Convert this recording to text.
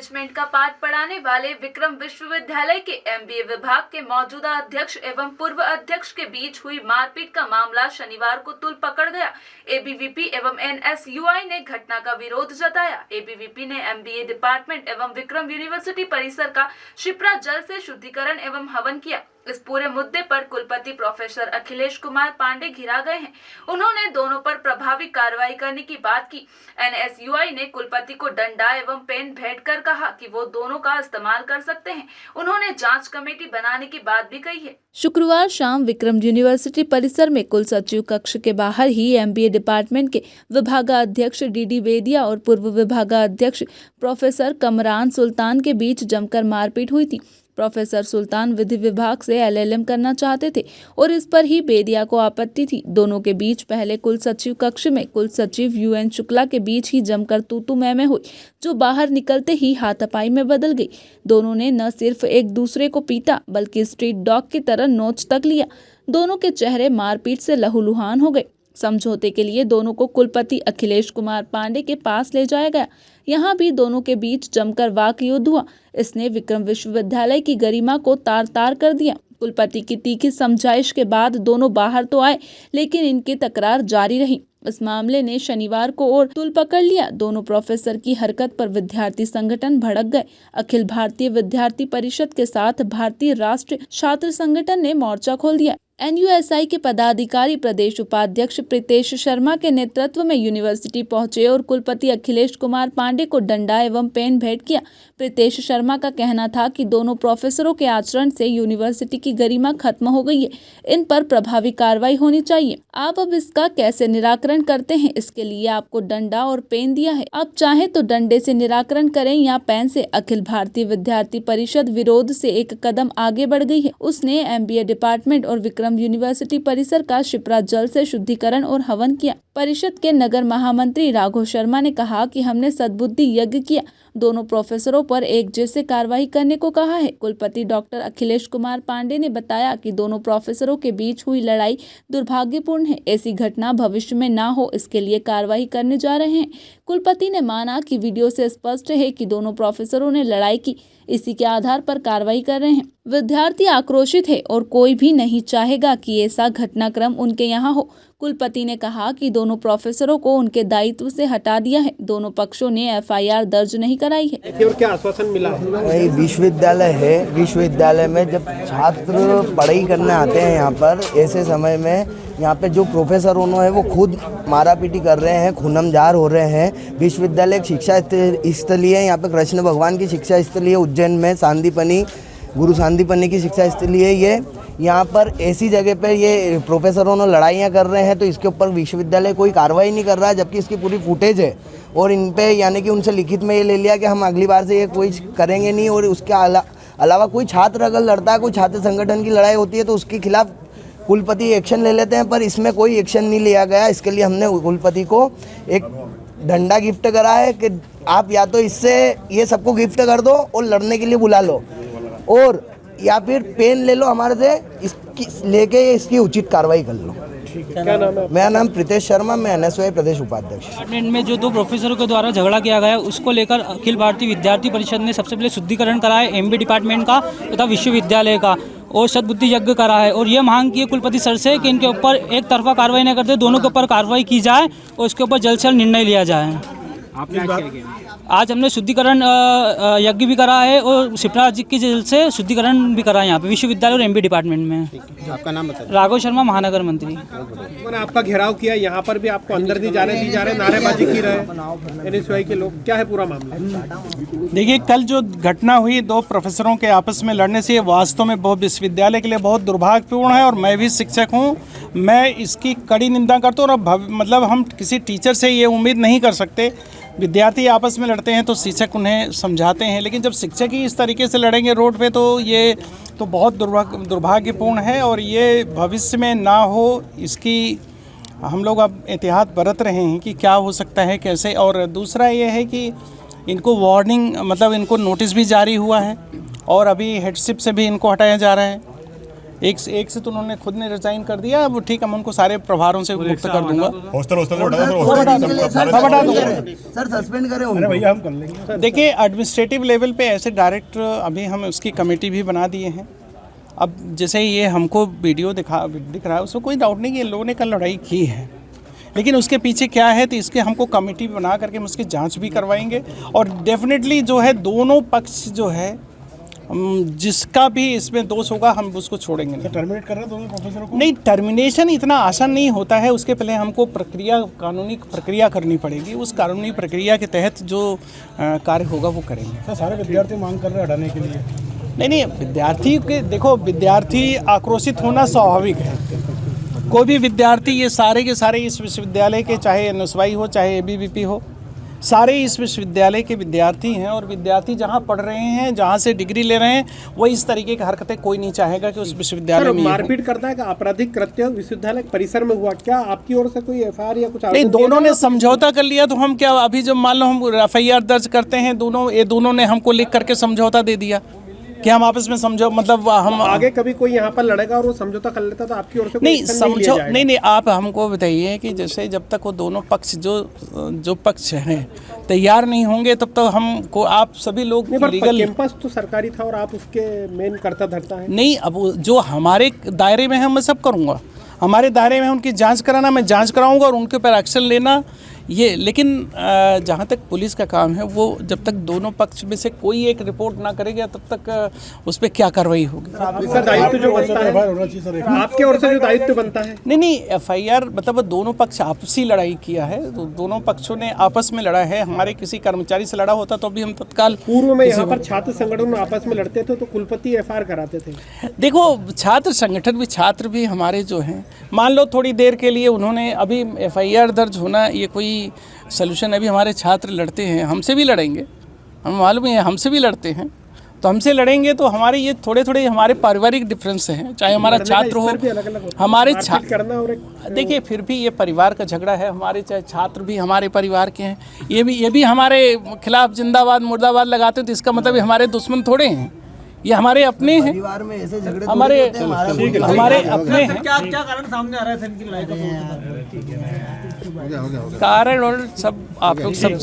Management का पाठ पढ़ाने वाले विक्रम विश्वविद्यालय के एमबीए विभाग के मौजूदा अध्यक्ष एवं पूर्व अध्यक्ष के बीच हुई मारपीट का मामला शनिवार को तूल पकड़ गया। एबीवीपी एवं एनएसयूआई ने घटना का विरोध जताया। एबीवीपी ने एमबीए डिपार्टमेंट एवं विक्रम यूनिवर्सिटी परिसर का शिप्रा जल से शुद्धिकरण एवं हवन किया। इस पूरे मुद्दे पर कुलपति प्रोफेसर अखिलेश कुमार पांडे घिरा गए हैं। उन्होंने दोनों पर प्रभावी कार्रवाई करने की बात की। एनएसयूआई ने कुलपति को डंडा एवं पेन भेंट कर कहा कि वो दोनों का इस्तेमाल कर सकते हैं। उन्होंने जांच कमेटी बनाने की बात भी कही है। शुक्रवार शाम विक्रम यूनिवर्सिटी परिसर में कुल सचिव कक्ष के बाहर ही एमबीए डिपार्टमेंट के विभागाध्यक्ष डीडी वेदिया और पूर्व विभागाध्यक्ष प्रोफेसर कमरान सुल्तान के बीच जमकर मारपीट हुई थी। प्रोफेसर सुल्तान विधि विभाग से एलएलएम करना चाहते थे और इस पर ही बेदिया को आपत्ति थी। दोनों के बीच पहले कुल सचिव कक्ष में कुल सचिव यूएन शुक्ला के बीच ही जमकर तू मैं हुई, जो बाहर निकलते ही हाथापाई में बदल गई। दोनों ने न सिर्फ एक दूसरे को पीटा बल्कि स्ट्रीट डॉग की तरह नोच तक लिया। दोनों के चेहरे मारपीट से लहूलुहान हो गए। समझौते के लिए दोनों को कुलपति अखिलेश कुमार पांडे के पास ले जाया गया। यहाँ भी दोनों के बीच जमकर वाक युद्ध हुआ। इसने विक्रम विश्वविद्यालय की गरिमा को तार तार कर दिया। कुलपति की तीखी समझाइश के बाद दोनों बाहर तो आए, लेकिन इनकी तकरार जारी रही। इस मामले ने शनिवार को और तूल पकड़ लिया। दोनों प्रोफेसर की हरकत पर विद्यार्थी संगठन भड़क गए। अखिल भारतीय विद्यार्थी परिषद के साथ भारतीय राष्ट्रीय छात्र संगठन ने मोर्चा खोल दिया। एनयूएसआई के पदाधिकारी प्रदेश उपाध्यक्ष प्रीतेश शर्मा के नेतृत्व में यूनिवर्सिटी पहुंचे और कुलपति अखिलेश कुमार पांडे को डंडा एवं पेन भेंट किया। प्रीतेश शर्मा का कहना था कि दोनों प्रोफेसरों के आचरण से यूनिवर्सिटी की गरिमा खत्म हो गई है। इन पर प्रभावी कार्रवाई होनी चाहिए। आप अब इसका कैसे निराकरण करते हैं, इसके लिए आपको डंडा और पेन दिया है। आप चाहे तो डंडे से निराकरण करें या पेन से। अखिल भारतीय विद्यार्थी परिषद विरोध से एक कदम आगे बढ़ गई है। उसने एमबीए डिपार्टमेंट और विक्रम यूनिवर्सिटी परिसर का शिप्रा जल से शुद्धिकरण और हवन किया। परिषद के नगर महामंत्री राघव शर्मा ने कहा कि हमने सद्बुद्धि यज्ञ किया। दोनों प्रोफेसरों पर एक जैसे कार्रवाई करने को कहा है। कुलपति डॉक्टर अखिलेश कुमार पांडे ने बताया कि दोनों प्रोफेसरों के बीच हुई लड़ाई दुर्भाग्यपूर्ण है। ऐसी घटना भविष्य में ना हो, इसके लिए कार्रवाई करने जा रहे हैं। कुलपति ने माना कि वीडियो से स्पष्ट है कि दोनों प्रोफेसरों ने लड़ाई की। इसी के आधार पर कार्रवाई कर रहे हैं। विद्यार्थी आक्रोशित है और कोई भी नहीं चाहेगा कि ऐसा घटनाक्रम उनके यहाँ हो। कुलपति ने कहा कि दोनों प्रोफेसरों को उनके दायित्व से हटा दिया है। दोनों पक्षों ने एफआईआर दर्ज नहीं कराई है। और क्या आश्वासन मिला है? विश्वविद्यालय है, विश्वविद्यालय में जब छात्र पढ़ाई करने आते हैं यहाँ पर, ऐसे समय में यहाँ पे जो प्रोफेसर उन्होंने वो खुद मारापीटी कर रहे हैं, खूनमजार हो रहे हैं। विश्वविद्यालय एक शिक्षा स्थली है। यहाँ पे कृष्ण भगवान की शिक्षा स्थली है उज्जैन में, सांदीपनी गुरु सांदीपनी की शिक्षा स्थली है ये। यहाँ पर ऐसी जगह पे ये प्रोफेसरों ने लड़ाइयाँ कर रहे हैं, तो इसके ऊपर विश्वविद्यालय कोई कार्रवाई नहीं कर रहा है, जबकि इसकी पूरी फुटेज है। और इन पे यानी कि उनसे लिखित में ये ले लिया कि हम अगली बार से ये कोई करेंगे नहीं। और उसके अलावा कोई छात्र अगर लड़ता है, कोई छात्र संगठन की लड़ाई होती है, तो उसके खिलाफ कुलपति एक्शन ले लेते हैं, पर इसमें कोई एक्शन नहीं लिया गया। इसके लिए हमने कुलपति को एक डंडा गिफ्ट करा है कि आप या तो इससे ये सबको गिफ्ट कर दो और लड़ने के लिए बुला लो, और या फिर पेन ले लो हमारे से, इसकी लेके इसकी उचित कार्रवाई कर लो। क्या नाम है? मेरा नाम प्रीतेश शर्मा, मैं एनएसयूआई प्रदेश उपाध्यक्ष। डिपार्टमेंट में जो दो प्रोफेसरों के द्वारा झगड़ा किया गया, उसको लेकर अखिल भारतीय विद्यार्थी परिषद ने सबसे पहले शुद्धिकरण करा है एमबीए डिपार्टमेंट का तथा विश्वविद्यालय का, और सद्बुद्धि यज्ञ करा है। और ये मांग की है कुलपति सर से कि इनके ऊपर एक तरफा कार्रवाई न करते, दोनों के ऊपर कार्रवाई की जाए और इसके ऊपर जल्द से जल्द निर्णय लिया जाए। आज हमने शुद्धिकरण यज्ञ भी करा है और शिप्रा जी की जल से शुद्धिकरण भी करा है यहाँ पे विश्वविद्यालय और एमबीए डिपार्टमेंट में। आपका नाम बताइए। राघव शर्मा, महानगर मंत्री। मैंने आपका घेराव किया, यहाँ पर भी आपको अंदर नहीं जाने दी जा रहे, नारेबाजी की रहे एनएसयूआई के लोग। क्या है पूरा मामला? देखिए, कल जो घटना हुई दो प्रोफेसरों के आपस में लड़ने से, ये वास्तव में बहुत विश्वविद्यालय के लिए बहुत दुर्भाग्यपूर्ण है। और मैं भी शिक्षक हूँ, मैं इसकी कड़ी निंदा करता हूँ। और मतलब हम किसी टीचर से ये उम्मीद नहीं कर सकते। विद्यार्थी आपस में लड़ते हैं तो शिक्षक उन्हें समझाते हैं, लेकिन जब शिक्षक ही इस तरीके से लड़ेंगे रोड पे, तो ये तो बहुत दुर्भाग्यपूर्ण है। और ये भविष्य में ना हो, इसकी हम लोग अब एहतियात बरत रहे हैं कि क्या हो सकता है, कैसे। और दूसरा ये है कि इनको वार्निंग, मतलब इनको नोटिस भी जारी हुआ है और अभी हेडशिप से भी इनको हटाया जा रहा है। एक से तो उन्होंने खुद ने रिजाइन कर दिया। अब ठीक है, मैं उनको सारे प्रभारों से मुक्त कर दूंगा। सर सस्पेंड करें उनको। भैया हम कर लेंगे। देखिए, एडमिनिस्ट्रेटिव लेवल पे ऐसे डायरेक्ट अभी हम उसकी कमेटी भी बना दिए हैं। अब जैसे ये हमको वीडियो दिख रहा है, उसमें कोई डाउट नहीं कि इन लोगों ने कल लड़ाई की है, लेकिन उसके पीछे क्या है तो इसके हमको कमेटी बना करके हम उसकी जांच भी करवाएंगे। और डेफिनेटली जो है दोनों पक्ष जो है जिसका भी इसमें दोष होगा हम उसको छोड़ेंगे नहीं। टर्मिनेट कर रहे हैं दोनों प्रोफेसरों को? नहीं, टर्मिनेशन इतना आसान नहीं होता है। उसके पहले हमको कानूनी प्रक्रिया करनी पड़ेगी। उस कानूनी प्रक्रिया के तहत जो कार्य होगा वो करेंगे। सर सारे विद्यार्थी मांग कर रहे हैं हटाने के लिए। नहीं, विद्यार्थी के देखो, विद्यार्थी आक्रोशित होना स्वाभाविक है। कोई भी विद्यार्थी, ये सारे के सारे इस विश्वविद्यालय के, चाहे NSY हो चाहे ABVP हो, सारे इस विश्वविद्यालय के विद्यार्थी हैं। और विद्यार्थी जहाँ पढ़ रहे हैं, जहाँ से डिग्री ले रहे हैं, वो इस तरीके की हरकतें कोई नहीं चाहेगा कि उस विश्वविद्यालय में मारपीट करता है। आपराधिक कृत्य विश्वविद्यालय परिसर में हुआ, क्या आपकी ओर से कोई FIR या कुछ? नहीं, दोनों ने समझौता कर लिया। तो हम क्या अभी जब मान लो हम FIR दर्ज करते हैं, दोनों ने हमको लिख करके समझौता दे दिया कि हम आपस में समझो, मतलब हम आगे कभी कोई यहाँ पर लड़ेगा और वो समझौता कर लेता तो आपकी ओर से नहीं समझो। नहीं, आप हमको बताइए कि जैसे जब तक वो दोनों पक्ष जो पक्ष हैं तैयार नहीं होंगे तब तक हमको, आप सभी लोग लीगल कैंपस तो सरकारी था और आप उसके मेन करता धरता है। नहीं, अब जो हमारे दायरे में है मैं सब करूँगा। हमारे दायरे में उनकी जांच कराना, मैं जांच कराऊंगा और उनके ऊपर एक्शन लेना ये। लेकिन जहाँ तक पुलिस का काम है, वो जब तक दोनों पक्ष में से कोई एक रिपोर्ट ना करेगा तब तक उस पर क्या कार्रवाई होगी। दायित्व जो बनता है आपके ओर से जो दायित्व बनता है। नहीं, FIR मतलब दोनों पक्ष आपसी लड़ाई किया है, तो दोनों पक्षों ने आपस में लड़ा है। हमारे किसी कर्मचारी से लड़ा होता तो अभी हम तत्काल। पूर्व में यहाँ पर छात्र संगठन आपस में लड़ते थे तो कुलपति FIR कराते थे। देखो, छात्र संगठन भी, छात्र भी हमारे जो हैं, मान लो थोड़ी देर के लिए उन्होंने, अभी FIR दर्ज होना ये कोई सलूशन? अभी हमारे छात्र लड़ते हैं, हमसे भी लड़ेंगे, हम मालूम है हमसे भी लड़ते हैं, तो हमसे लड़ेंगे तो हमारे ये थोड़े हमारे पारिवारिक डिफरेंस हैं। चाहे हमारा छात्र हो, हमारे छात्र, देखिए फिर भी ये परिवार का झगड़ा है। हमारे चाहे छात्र भी हमारे परिवार के हैं, ये भी हमारे खिलाफ जिंदाबाद मुर्दाबाद लगाते हैं, तो इसका मतलब हमारे दुश्मन थोड़े हैं, ये हमारे अपने हैं। परिवार में ऐसे झगड़े हमारे अपने हैं। क्या कारण सामने आ रहा है इनकी लड़ाई का? कारण और सब आप लोग सब